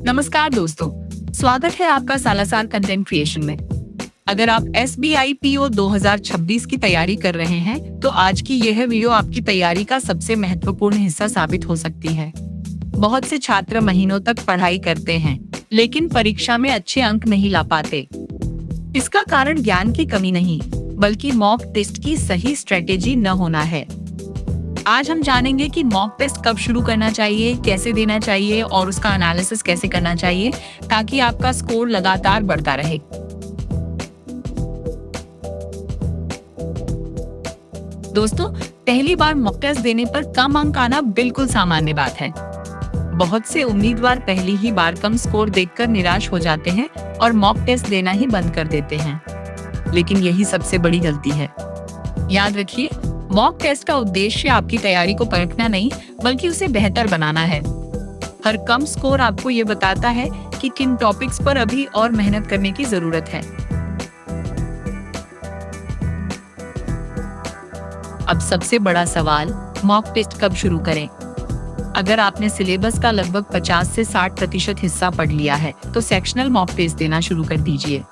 नमस्कार दोस्तों, स्वागत है आपका सालासार कंटेंट क्रिएशन में। अगर आप SBI PO 2026 की तैयारी कर रहे हैं, तो आज की यह वीडियो आपकी तैयारी का सबसे महत्वपूर्ण हिस्सा साबित हो सकती है। बहुत से छात्र महीनों तक पढ़ाई करते हैं, लेकिन परीक्षा में अच्छे अंक नहीं ला पाते। इसका कारण ज्ञान की कमी नहीं, बल्कि मॉक टेस्ट की सही स्ट्रेटेजी न होना है। आज हम जानेंगे कि मॉक टेस्ट कब शुरू करना चाहिए, कैसे देना चाहिए और उसका एनालिसिस कैसे करना चाहिए, ताकि आपका स्कोर लगातार बढ़ता रहे। दोस्तों, पहली बार मॉक टेस्ट देने पर कम अंक आना बिल्कुल सामान्य बात है। बहुत से उम्मीदवार पहली ही बार कम स्कोर देखकर निराश हो जाते हैं और मॉक टेस्ट देना ही बंद कर देते हैं, लेकिन यही सबसे बड़ी गलती है। याद रखिए, मॉक टेस्ट का उद्देश्य आपकी तैयारी को परखना नहीं, बल्कि उसे बेहतर बनाना है। हर कम स्कोर आपको ये बताता है कि किन टॉपिक्स पर अभी और मेहनत करने की जरूरत है। अब सबसे बड़ा सवाल, मॉक टेस्ट कब शुरू करें? अगर आपने सिलेबस का लगभग 50 से 60% हिस्सा पढ़ लिया है, तो सेक्शनल मॉक टेस्ट देना शुरू कर दीजिए।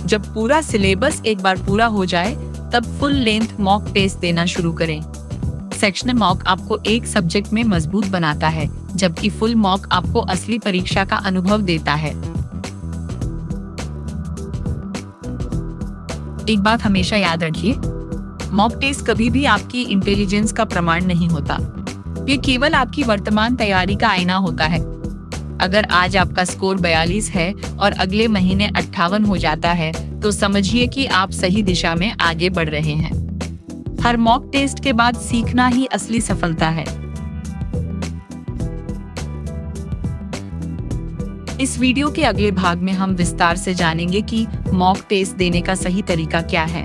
जब पूरा सिलेबस एक बार पूरा हो जाए, तब फुल लेंथ मॉक टेस्ट देना शुरू करें। सेक्शनल मॉक आपको एक सब्जेक्ट में मजबूत बनाता है, जबकि फुल मॉक आपको असली परीक्षा का अनुभव देता है। एक बात हमेशा याद रखिए, मॉक टेस्ट कभी भी आपकी इंटेलिजेंस का प्रमाण नहीं होता। ये केवल आपकी वर्तमान तैयारी का आईना होता है। अगर आज आपका स्कोर 42 है और अगले महीने 58 हो जाता है, तो समझिए कि आप सही दिशा में आगे बढ़ रहे हैं। हर मॉक टेस्ट के बाद सीखना ही असली सफलता है। इस वीडियो के अगले भाग में हम विस्तार से जानेंगे कि मॉक टेस्ट देने का सही तरीका क्या है,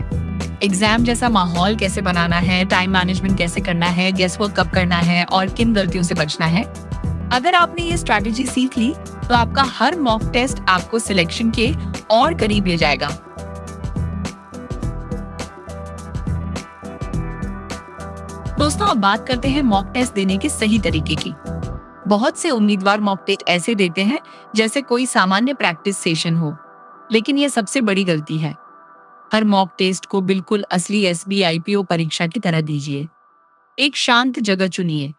एग्जाम जैसा माहौल कैसे बनाना है, टाइम मैनेजमेंट कैसे करना है, गेस वर्क कब करना है और किन गलतियों से बचना है। अगर आपने ये स्ट्रैटेजी सीख ली, तो आपका हर मॉक टेस्ट आपको सिलेक्शन के और करीब ले जाएगा। दोस्तों, अब बात करते हैं मॉक टेस्ट देने के सही तरीके की। बहुत से उम्मीदवार मॉक टेस्ट ऐसे देते हैं जैसे कोई सामान्य प्रैक्टिस सेशन हो, लेकिन यह सबसे बड़ी गलती है। हर मॉक टेस्ट को बिल्कुल असली SBI PO परीक्षा की तरह दीजिए। एक शांत जगह चुनिए,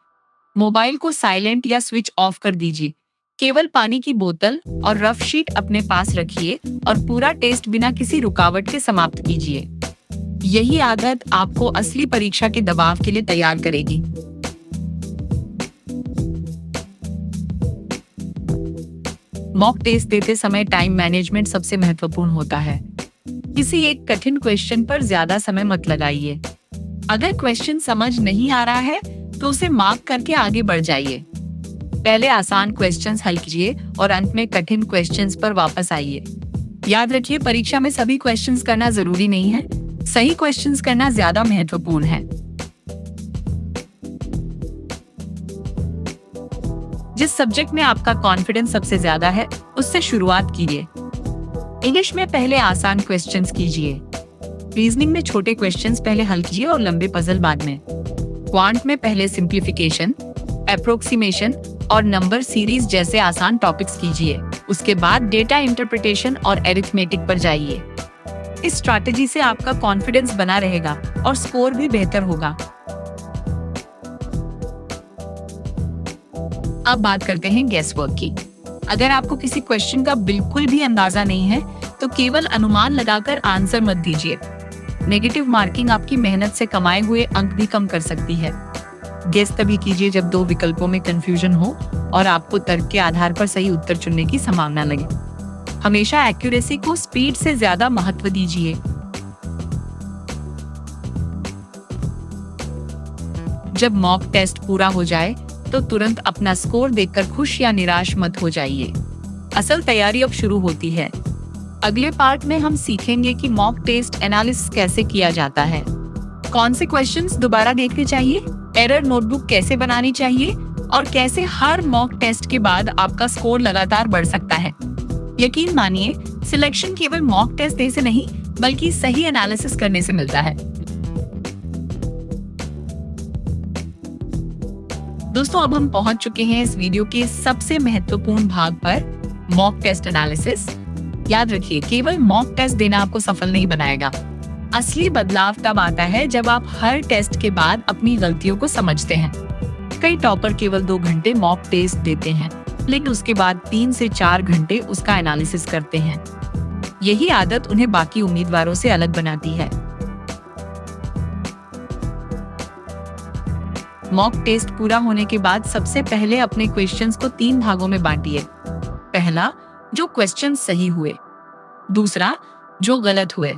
मोबाइल को साइलेंट या स्विच ऑफ कर दीजिए। केवल पानी की बोतल और रफ शीट अपने पास रखिए और पूरा टेस्ट बिना किसी रुकावट के समाप्त कीजिए। यही आदत आपको असली परीक्षा के दबाव के लिए तैयार करेगी। मॉक टेस्ट देते समय टाइम मैनेजमेंट सबसे महत्वपूर्ण होता है। किसी एक कठिन क्वेश्चन पर ज्यादा समय मत लगाइए। अगर क्वेश्चन समझ नहीं आ रहा है, तो उसे मार्क करके आगे बढ़ जाइए। पहले आसान क्वेश्चंस हल कीजिए और अंत में कठिन क्वेश्चंस पर वापस आइए। याद रखिए, परीक्षा में सभी क्वेश्चंस करना जरूरी नहीं है, सही क्वेश्चंस करना ज्यादा महत्वपूर्ण है। जिस सब्जेक्ट में आपका कॉन्फिडेंस सबसे ज्यादा है, उससे शुरुआत कीजिए। इंग्लिश में पहले आसान क्वेश्चंस कीजिए। रीजनिंग में छोटे क्वेश्चंस पहले हल कीजिए और लंबे पजल बाद में। क्वांट में पहले सिंप्लीफिकेशन, अप्रोक्सीमेशन और नंबर सीरीज जैसे आसान टॉपिक्स कीजिए। उसके बाद डेटा इंटरप्रिटेशन और एरिथमेटिक पर जाइए। इस स्ट्रैटेजी से आपका कॉन्फिडेंस बना रहेगा और स्कोर भी बेहतर होगा। अब बात करते हैं गेस वर्क की। अगर आपको किसी क्वेश्चन का बिल्कुल भी अंदाजा नहीं है, तो केवल अनुमान लगाकर आंसर मत दीजिए। नेगेटिव मार्किंग आपकी मेहनत से कमाए हुए अंक भी कम कर सकती है। गेस तभी कीजिए जब दो विकल्पों में कंफ्यूजन हो और आपको तर्क के आधार पर सही उत्तर चुनने की संभावना लगे। हमेशा एक्यूरेसी को स्पीड से ज्यादा महत्व दीजिए। जब मॉक टेस्ट पूरा हो जाए, तो तुरंत अपना स्कोर देखकर खुश या निराश मत हो जाइए। असल तैयारी अब शुरू होती है। अगले पार्ट में हम सीखेंगे कि मॉक टेस्ट एनालिसिस कैसे किया जाता है, कौन से क्वेश्चंस दोबारा देखने चाहिए, एरर नोटबुक कैसे बनानी चाहिए और कैसे हर मॉक टेस्ट के बाद आपका स्कोर लगातार बढ़ सकता है। यकीन मानिए, सिलेक्शन केवल मॉक टेस्ट देने से नहीं, बल्कि सही एनालिसिस करने से मिलता है। दोस्तों अब हम पहुंच चुके हैं इस वीडियो के सबसे महत्वपूर्ण भाग पर, मॉक टेस्ट एनालिसिस। याद रखिए, केवल मॉक टेस्ट देना आपको सफल नहीं बनाएगा। असली बदलाव तब आता है जब आप हर टेस्ट के बाद अपनी गलतियों को समझते हैं। कई टॉपर केवल 2 घंटे मॉक टेस्ट देते हैं, लेकिन उसके बाद 3 से 4 घंटे उसका एनालिसिस करते हैं। यही आदत उन्हें बाकी उम्मीदवारों से अलग बनाती है। मॉक टेस्ट पूरा होने के बाद सबसे पहले अपने क्वेश्चंस को 3 भागों में बांटिए। पहला, जो क्वेश्चन सही हुए। दूसरा, जो गलत हुए।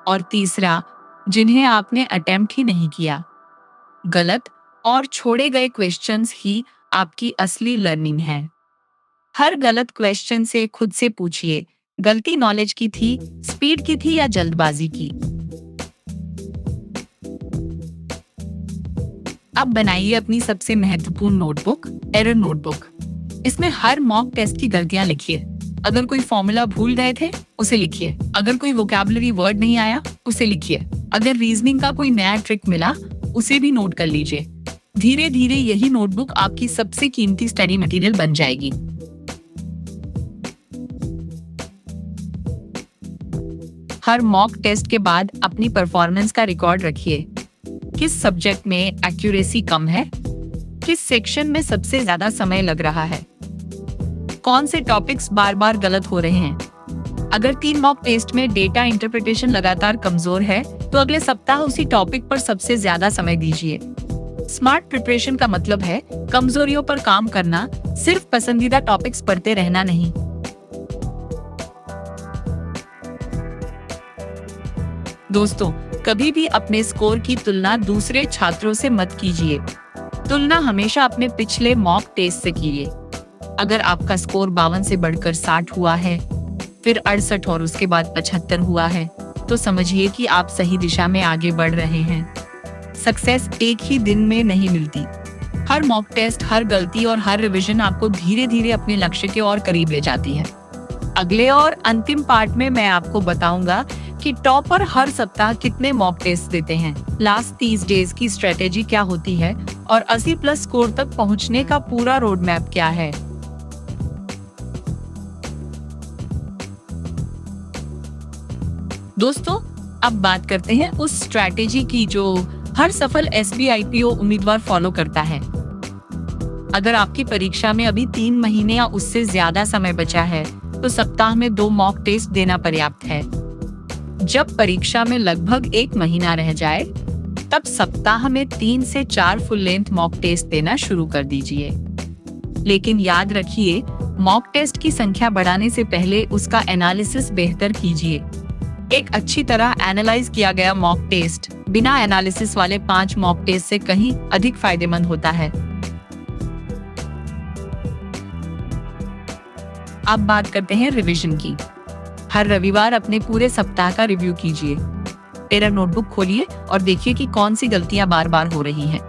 और तीसरा, जिन्हें आपने अटेम्प्ट ही नहीं किया। गलत और छोड़े गए क्वेश्चंस ही आपकी असली लर्निंग है। हर गलत क्वेश्चन से खुद से पूछिए, गलती नॉलेज की थी, स्पीड की थी या जल्दबाजी की। अब बनाइए अपनी सबसे महत्वपूर्ण नोटबुक, एरर नोटबुक। इसमें हर मॉक टेस्ट की गलतियां लिखिए। अगर कोई फॉर्मूला भूल गए थे, उसे लिखिए। अगर कोई वोकैबुलरी वर्ड नहीं आया, उसे लिखिए। अगर रीजनिंग का कोई नया ट्रिक मिला, उसे भी नोट कर लीजिए। धीरे धीरे यही नोटबुक आपकी सबसे कीमती स्टडी मटेरियल बन जाएगी। हर मॉक टेस्ट के बाद अपनी परफॉर्मेंस का रिकॉर्ड रखिए। किस सब्जेक्ट में एक्यूरेसी कम है, किस सेक्शन में सबसे ज्यादा समय लग रहा है, कौन से टॉपिक्स बार बार गलत हो रहे हैं। अगर 3 मॉक टेस्ट में डेटा इंटरप्रिटेशन लगातार कमजोर है, तो अगले सप्ताह उसी टॉपिक पर सबसे ज्यादा समय दीजिए। स्मार्ट प्रिपरेशन का मतलब है कमजोरियों पर काम करना, सिर्फ पसंदीदा टॉपिक्स पढ़ते रहना नहीं। दोस्तों, कभी भी अपने स्कोर की तुलना दूसरे छात्रों से मत कीजिए। तुलना हमेशा अपने पिछले मॉक टेस्ट से कीजिए। अगर आपका स्कोर 52 से बढ़कर 60 हुआ है, फिर 68 और उसके बाद 75 हुआ है, तो समझिए कि आप सही दिशा में आगे बढ़ रहे हैं। सक्सेस एक ही दिन में नहीं मिलती। हर मॉक टेस्ट, हर गलती और हर रिवीजन आपको धीरे धीरे अपने लक्ष्य के और करीब ले जाती है। अगले और अंतिम पार्ट में मैं आपको बताऊंगा कि टॉपर हर सप्ताह कितने मॉक टेस्ट देते हैं, लास्ट 30 डेज की स्ट्रेटेजी क्या होती है और 80+ स्कोर तक पहुंचने का पूरा रोड मैप क्या है। दोस्तों, अब बात करते हैं उस स्ट्रेटेजी की जो हर सफल SBIPO उम्मीदवार फॉलो करता है। अगर आपकी परीक्षा में अभी 3 महीने या उससे ज्यादा समय बचा है, तो सप्ताह में 2 मॉक टेस्ट देना पर्याप्त है। जब परीक्षा में लगभग 1 महीना रह जाए, तब सप्ताह में 3 से 4 फुल लेंथ मॉक टेस्ट देना शुरू कर दीजिए। लेकिन याद रखिए, मॉक टेस्ट की संख्या बढ़ाने से पहले उसका एनालिसिस बेहतर कीजिए। एक अच्छी तरह एनालाइज किया गया मॉक टेस्ट बिना एनालिसिस वाले 5 मॉक टेस्ट से कहीं अधिक फायदेमंद होता है। अब बात करते हैं रिवीजन की। हर रविवार अपने पूरे सप्ताह का रिव्यू कीजिए। एरर नोटबुक खोलिए और देखिए कि कौन सी गलतियां बार बार हो रही हैं।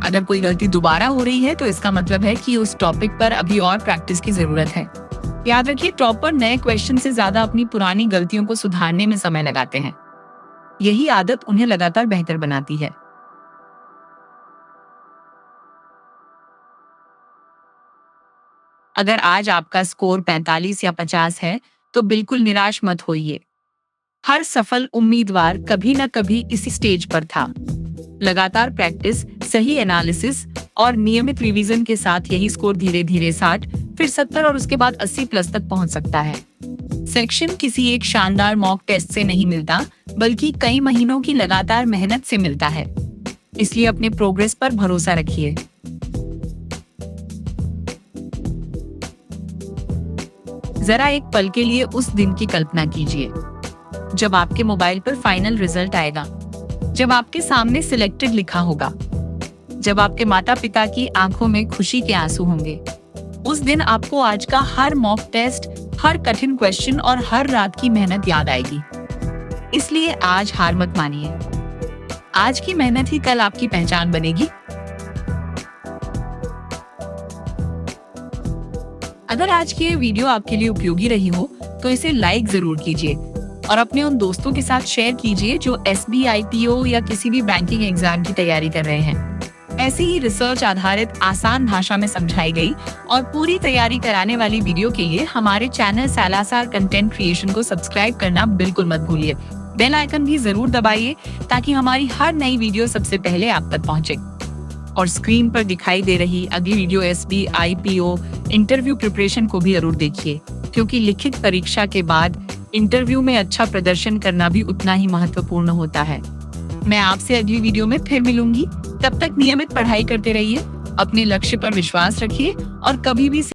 अगर कोई गलती दोबारा हो रही है, तो इसका मतलब है कि उस टॉपिक पर अभी और प्रैक्टिस की जरूरत है। याद रखिए, टॉपर नए क्वेश्चन से ज्यादा अपनी पुरानी गलतियों को सुधारने में समय लगाते हैं। यही आदत उन्हें लगातार बेहतर बनाती है। अगर आज आपका स्कोर 45 या 50 है, तो बिल्कुल निराश मत होइए। हर सफल उम्मीदवार कभी न कभी इसी स्टेज पर था। लगातार प्रैक्टिस, सही एनालिसिस और नियमित रिवीजन के साथ यही स्कोर धीरे धीरे 60, फिर 70 और उसके बाद 80+ तक पहुंच सकता है। सेक्शन किसी एक शानदार मॉक टेस्ट से नहीं मिलता, बल्कि कई महीनों की लगातार मेहनत से मिलता है। इसलिए अपने प्रोग्रेस पर भरोसा रखिए। जरा एक पल के लिए उस दिन की कल्पना कीजिए जब आपके मोबाइल पर फाइनल रिजल्ट आएगा, जब आपके सामने सिलेक्टेड लिखा होगा, जब आपके माता पिता की आंखों में खुशी के आंसू होंगे। उस दिन आपको आज का हर मॉक टेस्ट, हर कठिन क्वेश्चन और हर रात की मेहनत याद आएगी। इसलिए आज हार मत मानिए। आज की मेहनत ही कल आपकी पहचान बनेगी। अगर आज की ये वीडियो आपके लिए उपयोगी रही हो, तो इसे लाइक जरूर कीजिए और अपने उन दोस्तों के साथ शेयर कीजिए जो SBIPO या किसी भी बैंकिंग एग्जाम की तैयारी कर रहे हैं। ऐसी ही रिसर्च आधारित आसान भाषा में समझाई गई और पूरी तैयारी कराने वाली वीडियो के लिए हमारे चैनल सालासर कंटेंट क्रिएशन को सब्सक्राइब करना बिल्कुल मत भूलिए। बेल आइकन भी जरूर दबाइए ताकि हमारी हर नई वीडियो सबसे पहले आप तक पहुंचे। और स्क्रीन पर दिखाई दे रही अगली video SBI PO interview preparation को भी जरूर देखिए, क्योंकि लिखित परीक्षा के बाद इंटरव्यू में अच्छा प्रदर्शन करना भी उतना ही महत्वपूर्ण होता है। मैं आपसे अगली वीडियो में फिर मिलूंगी। तब तक नियमित पढ़ाई करते रहिए, अपने लक्ष्य पर विश्वास रखिए और कभी भी